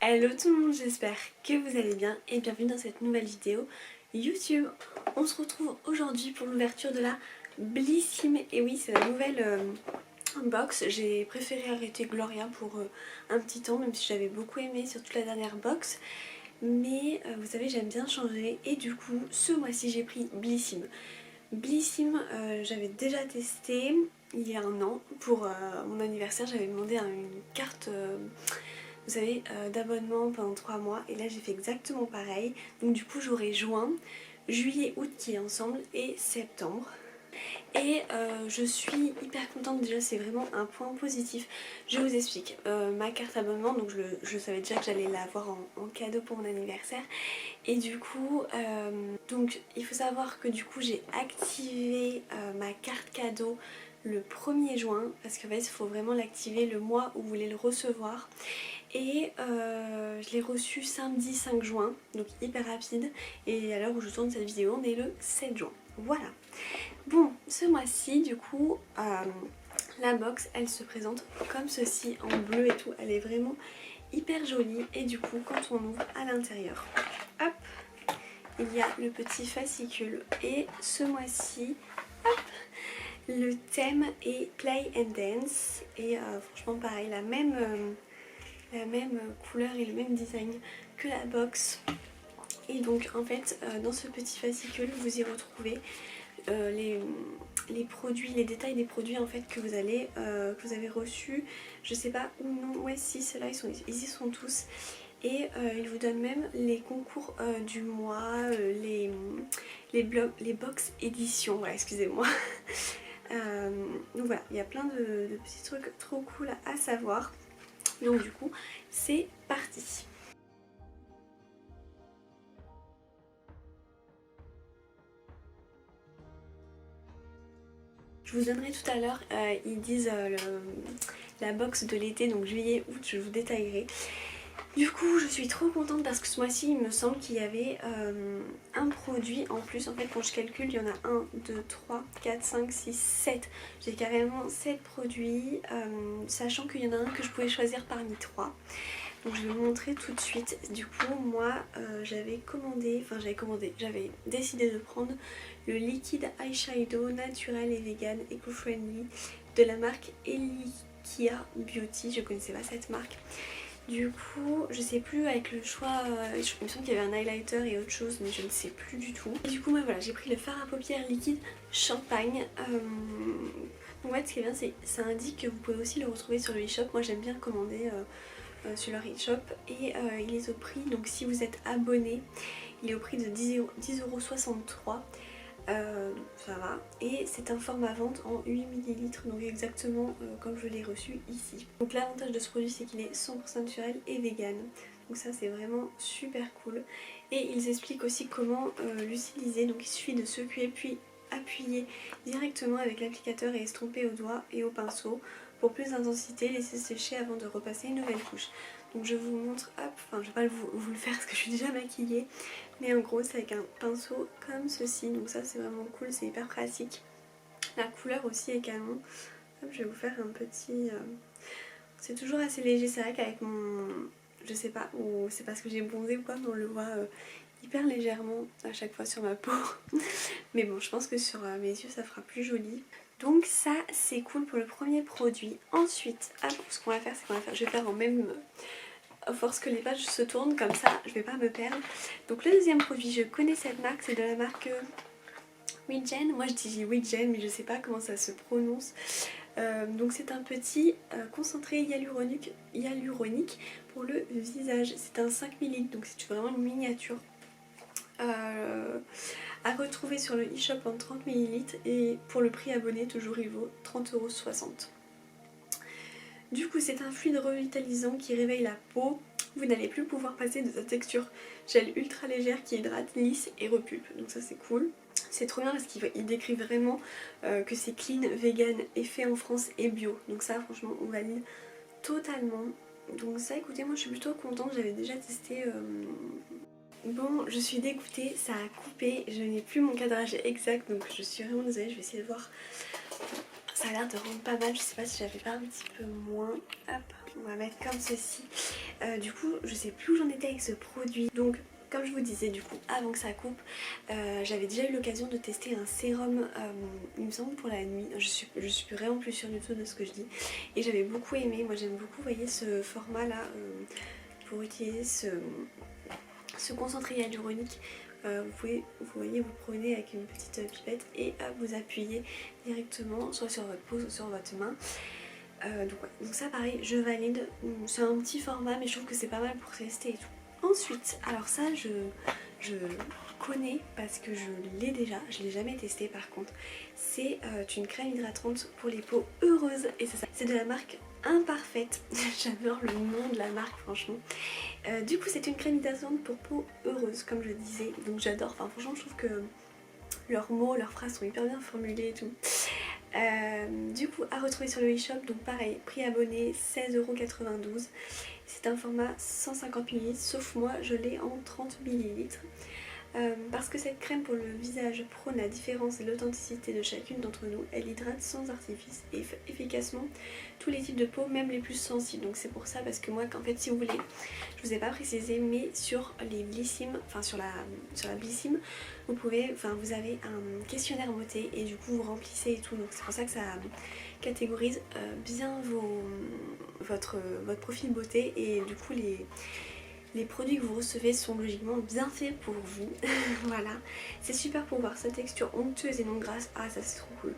Hello tout le monde, j'espère que vous allez bien et bienvenue dans cette nouvelle vidéo YouTube. On se retrouve aujourd'hui pour l'ouverture de la Blissim. Et oui, c'est la nouvelle box. J'ai préféré arrêter Gloria pour un petit temps, même si j'avais beaucoup aimé sur toute la dernière box. Mais vous savez, j'aime bien changer et du coup, ce mois-ci j'ai pris Blissim. Blissim, j'avais déjà testé il y a un an pour mon anniversaire. J'avais demandé une carte... vous savez, d'abonnement pendant 3 mois et là j'ai fait exactement pareil. Donc du coup j'aurai juin, juillet, août qui est ensemble et septembre. Et je suis hyper contente, déjà c'est vraiment un point positif. Je vous explique, ma carte abonnement, donc je savais déjà que j'allais l'avoir en cadeau pour mon anniversaire. Et du coup, donc il faut savoir que du coup j'ai activé ma carte cadeau le 1er juin parce qu'en fait il faut vraiment l'activer le mois où vous voulez le recevoir. Et je l'ai reçu samedi 5 juin, donc hyper rapide. Et à l'heure où je tourne cette vidéo, on est le 7 juin. Voilà. Bon, ce mois-ci, du coup, la box, elle se présente comme ceci, en bleu et tout. Elle est vraiment hyper jolie. Et du coup, quand on ouvre à l'intérieur, hop, il y a le petit fascicule. Et ce mois-ci, hop, le thème est Play and Dance. Et franchement, pareil, la même couleur et le même design que la box. Et donc en fait dans ce petit fascicule vous y retrouvez les produits, les détails des produits en fait que vous avez reçus. Je sais pas où non, ouais si ceux-là ils y sont tous. Et il vous donne même les concours du mois, les box éditions, voilà, excusez-moi. Donc voilà, il y a plein de petits trucs trop cool à savoir. Donc du coup, c'est parti. Je vous donnerai tout à l'heure, ils disent la box de l'été, donc juillet, août, je vous détaillerai. Du coup, je suis trop contente parce que ce mois-ci, il me semble qu'il y avait un produit en plus. En fait, quand je calcule, il y en a 1, 2, 3, 4, 5, 6, 7. J'ai carrément 7 produits, sachant qu'il y en a un que je pouvais choisir parmi 3. Donc je vais vous montrer tout de suite. Du coup, moi, j'avais décidé de prendre le liquide eyeshadow naturel et vegan eco-friendly de la marque Elikia Beauty. Je connaissais pas cette marque. Du coup, je sais plus avec le choix, il me semble qu'il y avait un highlighter et autre chose, mais je ne sais plus du tout. Et du coup, moi voilà, j'ai pris le fard à paupières liquide champagne. Donc en fait, ce qui est bien, c'est ça indique que vous pouvez aussi le retrouver sur le e-shop. Moi, j'aime bien commander sur leur e-shop et il est au prix, donc si vous êtes abonné, il est au prix de 10,63€. Ça va, et c'est un format vente en 8 ml, donc exactement comme je l'ai reçu ici. Donc l'avantage de ce produit, c'est qu'il est 100% naturel et vegan, donc ça c'est vraiment super cool. Et ils expliquent aussi comment l'utiliser, donc il suffit de secouer puis appuyer directement avec l'applicateur et estomper au doigt et au pinceau. Pour plus d'intensité, laissez sécher avant de repasser une nouvelle couche. Donc je vous montre, hop, enfin je vais pas vous le faire parce que je suis déjà maquillée, mais en gros c'est avec un pinceau comme ceci, donc ça c'est vraiment cool, c'est hyper pratique. La couleur aussi est canon. Hop, je vais vous faire un petit... C'est toujours assez léger, c'est vrai qu'avec mon... Je sais pas, ou c'est parce que j'ai bronzé ou quoi, mais on le voit hyper légèrement à chaque fois sur ma peau. Mais bon, je pense que sur mes yeux ça fera plus joli. Donc ça c'est cool pour le premier produit. Ensuite, ce qu'on va faire, c'est je vais faire en même... à force que les pages se tournent, comme ça je vais pas me perdre. Donc le deuxième produit, je connais cette marque, c'est de la marque Wigen. Moi je dis Wigen, mais je sais pas comment ça se prononce. Donc c'est un petit concentré hyaluronique pour le visage. C'est un 5 ml, donc c'est vraiment une miniature. À retrouver sur le e-shop en 30 ml et pour le prix abonné toujours il vaut 30,60€. Du coup c'est un fluide revitalisant qui réveille la peau. Vous n'allez plus pouvoir passer de sa texture gel ultra légère qui hydrate, lisse et repulpe, donc ça c'est cool. C'est trop bien parce qu'il décrit vraiment que c'est clean, vegan et fait en France et bio, donc ça franchement on valide totalement. Donc ça, écoutez, moi je suis plutôt contente, j'avais déjà testé... Bon, je suis dégoûtée, ça a coupé, je n'ai plus mon cadrage exact, donc je suis vraiment désolée, je vais essayer de voir. Ça a l'air de rendre pas mal, je sais pas si j'avais pas un petit peu moins. Hop, on va mettre comme ceci. Du coup je sais plus où j'en étais avec ce produit. Donc comme je vous disais du coup avant que ça coupe, j'avais déjà eu l'occasion de tester un sérum, il me semble pour la nuit, je suis vraiment plus sûre du tout de ce que je dis, et j'avais beaucoup aimé. Moi j'aime beaucoup, vous voyez, ce format là pour utiliser ce concentré hyaluronique. Vous voyez, vous prenez avec une petite pipette et vous appuyez directement soit sur votre peau soit sur votre main. Donc ça pareil, je valide. C'est un petit format mais je trouve que c'est pas mal pour tester et tout. Ensuite, alors ça je connais parce que je l'ai déjà, je l'ai jamais testé par contre. C'est une crème hydratante pour les peaux heureuses et c'est de la marque Imparfaite. J'adore le nom de la marque franchement. Du coup c'est une crème hydratante pour peau heureuse comme je disais, donc j'adore. Enfin franchement je trouve que leurs mots, leurs phrases sont hyper bien formulées et tout. Du coup à retrouver sur le e-shop, donc pareil, prix abonné 16,92 €. C'est un format 150 ml, sauf moi je l'ai en 30 ml. Parce que cette crème pour le visage prône la différence et l'authenticité de chacune d'entre nous. Elle hydrate sans artifice et efficacement tous les types de peau, même les plus sensibles. Donc c'est pour ça, parce que moi, en fait, si vous voulez, je vous ai pas précisé, mais sur les Blissim, enfin sur la Blissim, vous avez un questionnaire voté et du coup vous remplissez et tout. Donc c'est pour ça que ça catégorise bien votre profil beauté, et du coup les produits que vous recevez sont logiquement bien faits pour vous. Voilà, c'est super pour voir sa texture onctueuse et non grasse. Ah ça c'est trop cool.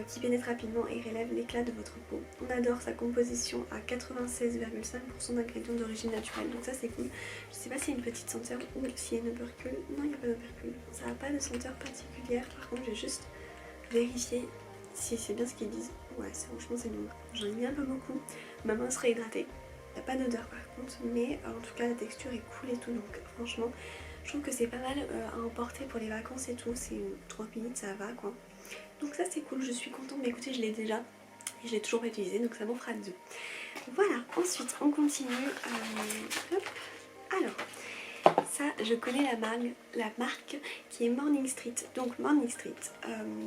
Qui pénètre rapidement et relève l'éclat de votre peau. On adore sa composition à 96,5% d'ingrédients d'origine naturelle, donc ça c'est cool. Je sais pas s'il y a une petite senteur ou s'il y a une opercule. Non, il n'y a pas d'opercule. Ça n'a pas de senteur particulière. Par contre, je vais juste vérifier si c'est bien ce qu'ils disent. Ouais, franchement c'est bon. J'en ai mis un peu beaucoup. Ma main sera hydratée. Il n'y a pas d'odeur par contre, mais en tout cas la texture est cool et tout, donc franchement je trouve que c'est pas mal à emporter pour les vacances et tout. C'est 30 minutes, ça va quoi. Donc ça c'est cool, je suis contente. Mais écoutez, je l'ai déjà et je l'ai toujours pas utilisé, donc ça m'en fera deux. Voilà, ensuite on continue. Hop. Alors ça, je connais la marque qui est Morning Street. Donc Morning Street,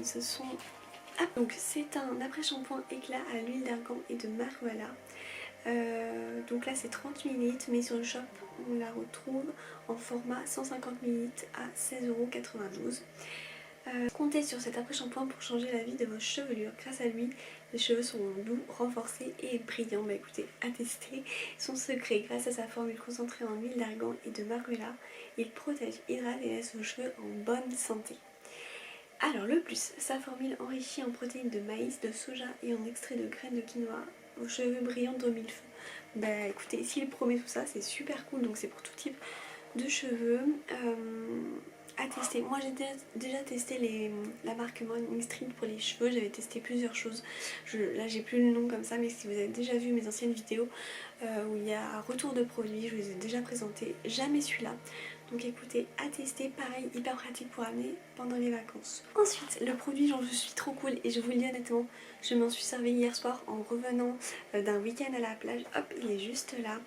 ce sont... Ah, donc c'est un après-shampoing éclat à l'huile d'argan et de marouala. Donc là c'est 30 ml, mais sur le shop on la retrouve en format 150 ml à 16,92 €. Comptez sur cet après-shampoing pour changer la vie de vos chevelures. Grâce à lui, les cheveux sont doux, renforcés et brillants. Bah écoutez, à tester. Son secret, grâce à sa formule concentrée en huile d'argan et de marouala, il protège, hydrate et laisse vos cheveux en bonne santé. Alors le plus, sa formule enrichie en protéines de maïs, de soja et en extrait de graines de quinoa, vos cheveux brillants de mille feux. Bah écoutez, s'il promet tout ça, c'est super cool, donc c'est pour tout type de cheveux. À tester. Moi j'ai déjà testé la marque Morning Street pour les cheveux, j'avais testé plusieurs choses. Là j'ai plus le nom comme ça, mais si vous avez déjà vu mes anciennes vidéos où il y a un retour de produits, je vous ai déjà présenté. Jamais celui-là. Donc écoutez, à tester, pareil, hyper pratique pour amener pendant les vacances. Ensuite, le produit dont je suis trop cool, et je vous le dis honnêtement, je m'en suis servi hier soir en revenant d'un week-end à la plage. Hop, il est juste là.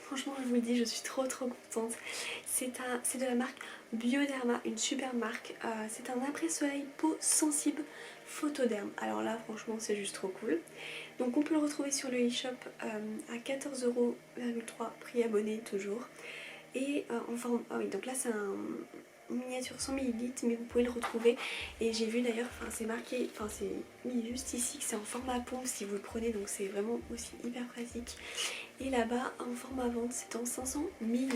Franchement, je vous le dis, je suis trop contente. C'est de la marque Bioderma, une super marque. C'est un après-soleil peau sensible Photoderm. Alors là, franchement, c'est juste trop cool. Donc on peut le retrouver sur le e-shop à 14,3 €, prix abonné toujours. Et en forme... Ah oui, donc là c'est un miniature 100 ml, mais vous pouvez le retrouver. Et j'ai vu d'ailleurs, c'est marqué, c'est mis juste ici que c'est en format pompe si vous le prenez, donc c'est vraiment aussi hyper pratique. Et là-bas, en format vente, c'est en 500 ml.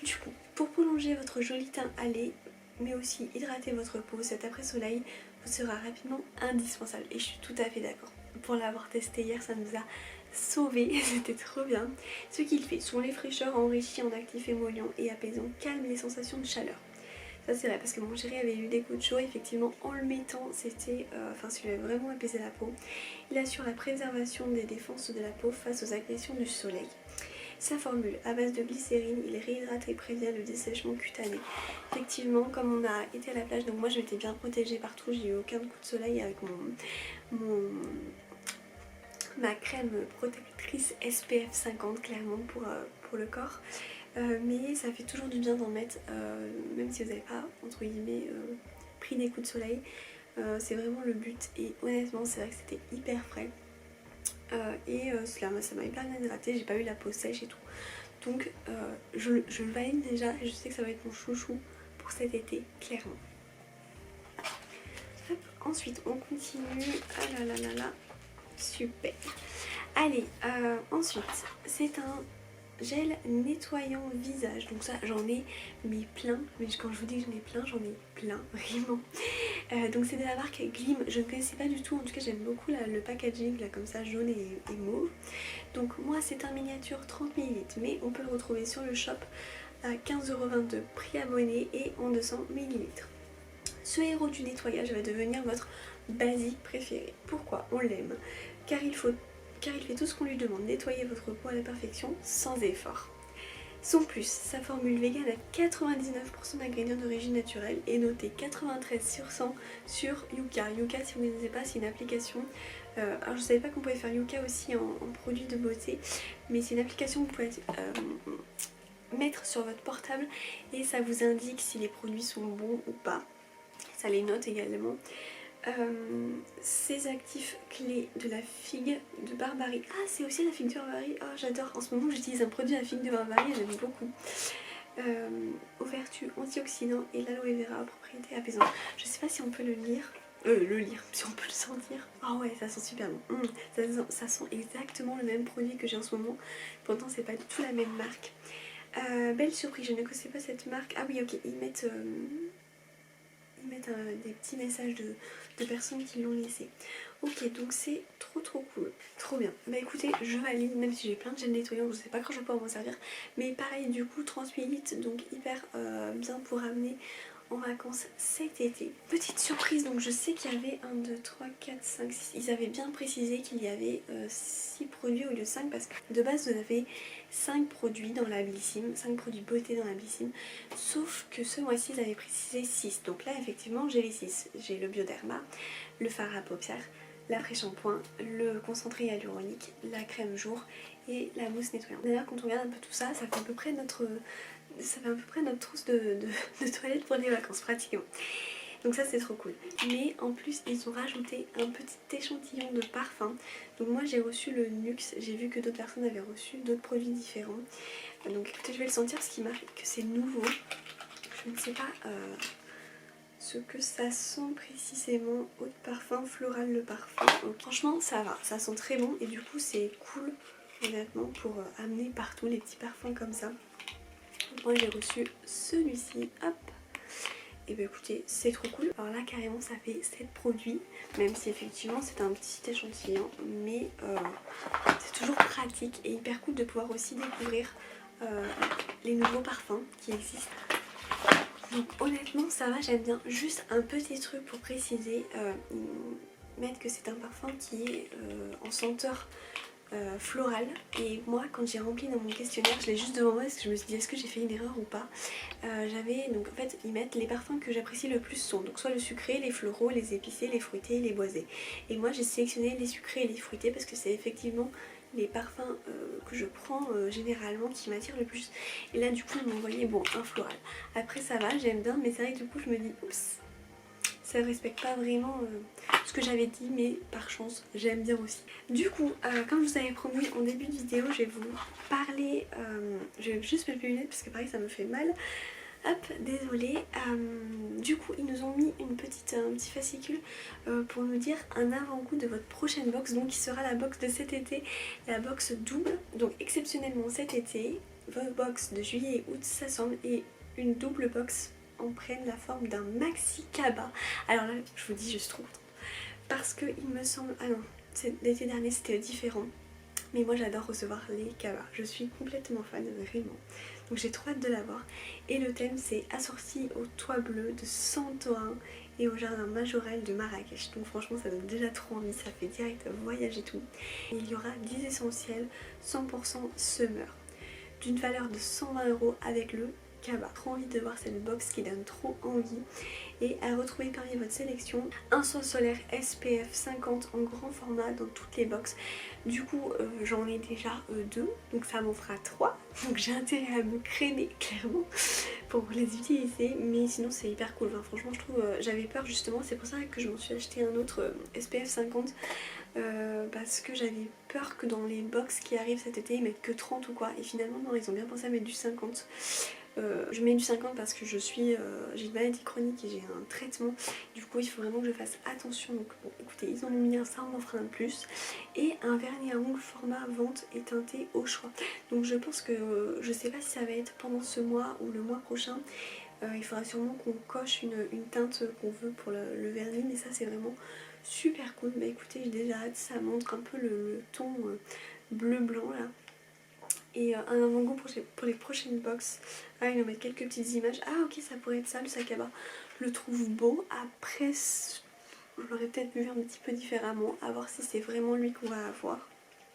Du coup, pour prolonger votre joli teint allé, mais aussi hydrater votre peau, cet après-soleil vous sera rapidement indispensable. Et je suis tout à fait d'accord. Pour l'avoir testé hier, ça nous a sauvé, c'était trop bien. Ce qu'il fait sont les fraîcheurs enrichis en actifs émollients et apaisants, calment les sensations de chaleur. Ça c'est vrai parce que mon chéri avait eu des coups de chaud, effectivement en le mettant c'était, ça lui a vraiment apaisé la peau. Il assure la préservation des défenses de la peau face aux agressions du soleil. Sa formule, à base de glycérine, il réhydrate et prévient le dessèchement cutané. Effectivement, comme on a été à la plage, donc moi je m'étais bien protégée partout, j'ai eu aucun coup de soleil avec ma crème protectrice SPF 50 clairement pour le corps. Mais ça fait toujours du bien d'en mettre, même si vous n'avez pas, entre guillemets, pris des coups de soleil. C'est vraiment le but et honnêtement c'est vrai que c'était hyper frais. ça m'a hyper bien hydraté, j'ai pas eu la peau sèche et tout. Donc je le valide déjà et je sais que ça va être mon chouchou pour cet été, clairement. Hop, ensuite on continue. Ah là là là là, super. Allez, ensuite c'est un gel nettoyant visage. Donc ça j'en ai mais plein, mais quand je vous dis que j'en ai plein, j'en ai plein, vraiment. Donc c'est de la marque Glim, je ne connaissais pas du tout, en tout cas j'aime beaucoup le packaging là comme ça, jaune et mauve. Donc moi c'est un miniature 30 ml, mais on peut le retrouver sur le shop à 15,22€ prix abonné et en 200 ml. Ce héros du nettoyage va devenir votre basique préféré. Pourquoi? On l'aime, car il fait tout ce qu'on lui demande, nettoyer votre peau à la perfection sans effort. Son plus, sa formule vegan à 99% d'ingrédients d'origine naturelle est notée 93 sur 100 sur Yuka. Yuka, si vous ne connaissez pas, c'est une application. Alors je savais pas qu'on pouvait faire Yuka aussi en produits de beauté, mais c'est une application que vous pouvez mettre sur votre portable et ça vous indique si les produits sont bons ou pas. Ça les note également. Ces actifs clés de la figue de Barbarie. Ah, c'est aussi la figue de Barbarie. Oh, j'adore. En ce moment, j'utilise un produit à la figue de Barbarie, j'aime beaucoup. Aux vertus antioxydants et l'aloe vera aux propriétés apaisantes. Je sais pas si on peut le lire. Si on peut le sentir. Ah ouais, ça sent super bon. Ça sent exactement le même produit que j'ai en ce moment. Pourtant, c'est pas du tout la même marque. Belle surprise, je ne connaissais pas cette marque. Ah oui, ok, ils mettent des petits messages de personnes qui l'ont laissé. Ok, donc c'est trop cool, trop bien. Bah écoutez, je valide, même si j'ai plein de gels nettoyants, je sais pas quand je vais pouvoir m'en servir. Mais pareil, du coup, 30 ml, donc hyper bien pour amener en vacances cet été. Petite surprise, donc je sais qu'il y avait 1, 2, 3, 4, 5, 6. Ils avaient bien précisé qu'il y avait 6 produits au lieu de 5 parce que de base vous avez 5 produits dans la Blissim, 5 produits beauté dans la Blissim. Sauf que ce mois-ci ils avaient précisé 6. Donc là effectivement j'ai les 6. J'ai le Bioderma, le fard à paupières, l'après-shampoing, le concentré hyaluronique, la crème jour et la mousse nettoyante. D'ailleurs quand on regarde un peu tout ça, ça fait à peu près notre trousse de toilette pour les vacances pratiquement. Donc ça c'est trop cool. Mais en plus ils ont rajouté un petit échantillon de parfum. Donc moi j'ai reçu le Nuxe, j'ai vu que d'autres personnes avaient reçu d'autres produits différents. Donc écoutez, je vais le sentir parce qu'il marque que c'est nouveau. Je ne sais pas ce que ça sent précisément. Eau de parfum, floral le parfum. Donc franchement ça va, ça sent très bon et du coup c'est cool honnêtement pour amener partout les petits parfums comme ça. Moi j'ai reçu celui-ci, hop. Et bah écoutez, c'est trop cool. Alors là carrément ça fait 7 produits, même si effectivement c'est un petit échantillon, mais c'est toujours pratique et hyper cool de pouvoir aussi découvrir les nouveaux parfums qui existent. Donc honnêtement ça va, j'aime bien. Juste un petit truc pour préciser, mettre que c'est un parfum qui est en senteur floral, et moi quand j'ai rempli dans mon questionnaire, je l'ai juste devant moi parce que je me suis dit est-ce que j'ai fait une erreur ou pas. Donc en fait ils mettent les parfums que j'apprécie le plus sont donc soit le sucré, les floraux, les épicés, les fruités, les boisés. Et moi j'ai sélectionné les sucrés et les fruités parce que c'est effectivement les parfums que je prends généralement qui m'attirent le plus. Et là du coup ils m'ont envoyé bon un floral. Après ça va, j'aime bien, mais c'est vrai que du coup je me dis oups, ça ne respecte pas vraiment ce que j'avais dit, mais par chance j'aime bien aussi. Du coup comme je vous avais promis en début de vidéo, je vais vous parler, je vais juste mettre mes lunettes parce que pareil ça me fait mal. Hop, désolée. Du coup ils nous ont mis un petit fascicule pour nous dire un avant-goût de votre prochaine box, donc qui sera la box de cet été, la box double. Donc exceptionnellement cet été, vos box de juillet et août s'assemblent et une double box en prennent la forme d'un maxi cabas. Alors là je vous dis je suis trop contente parce que il me semble, ah non, l'été dernier c'était différent, mais moi j'adore recevoir les cabas, je suis complètement fan vraiment, donc j'ai trop hâte de l'avoir. Et le thème c'est assorti au toit bleu de Santorin et au jardin majorel de Marrakech, donc franchement ça donne déjà trop envie, ça fait direct voyage et tout. Et il y aura 10 essentiels 100% summer d'une valeur de 120 € avec le Kaba. Trop envie de voir cette box qui donne trop envie. Et à retrouver parmi votre sélection un soin solaire SPF 50 en grand format dans toutes les box. Du coup j'en ai déjà 2, donc ça m'en fera 3. Donc j'ai intérêt à me crémer clairement pour les utiliser, mais sinon c'est hyper cool. Enfin, franchement je trouve, j'avais peur justement, c'est pour ça que je m'en suis acheté un autre SPF 50 parce que j'avais peur que dans les box qui arrivent cet été ils mettent que 30 ou quoi, et finalement non, ils ont bien pensé à mettre du 50. Je mets du 50 parce que j'ai une maladie chronique et j'ai un traitement, du coup il faut vraiment que je fasse attention. Donc bon, écoutez, ils en ont mis un, ça on en fera un de plus, et un vernis à ongles format vente et teinté au choix. Donc je pense que je sais pas si ça va être pendant ce mois ou le mois prochain. Il faudra sûrement qu'on coche une teinte qu'on veut pour le vernis, mais ça c'est vraiment super cool. Bah écoutez, j'ai déjà hâte, ça montre un peu le ton bleu blanc là. Et un avant-goût pour les prochaines box. Ah, ils nous mettent quelques petites images. Ah ok, ça pourrait être ça, le sac à bas. Je le trouve beau. Après, je l'aurais peut-être vu un petit peu différemment, à voir si c'est vraiment lui qu'on va avoir.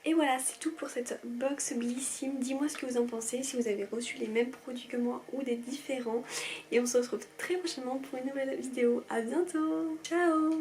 Et voilà, c'est tout pour cette box Blissim. Dis-moi ce que vous en pensez, si vous avez reçu les mêmes produits que moi ou des différents. Et on se retrouve très prochainement pour une nouvelle vidéo. À bientôt, ciao.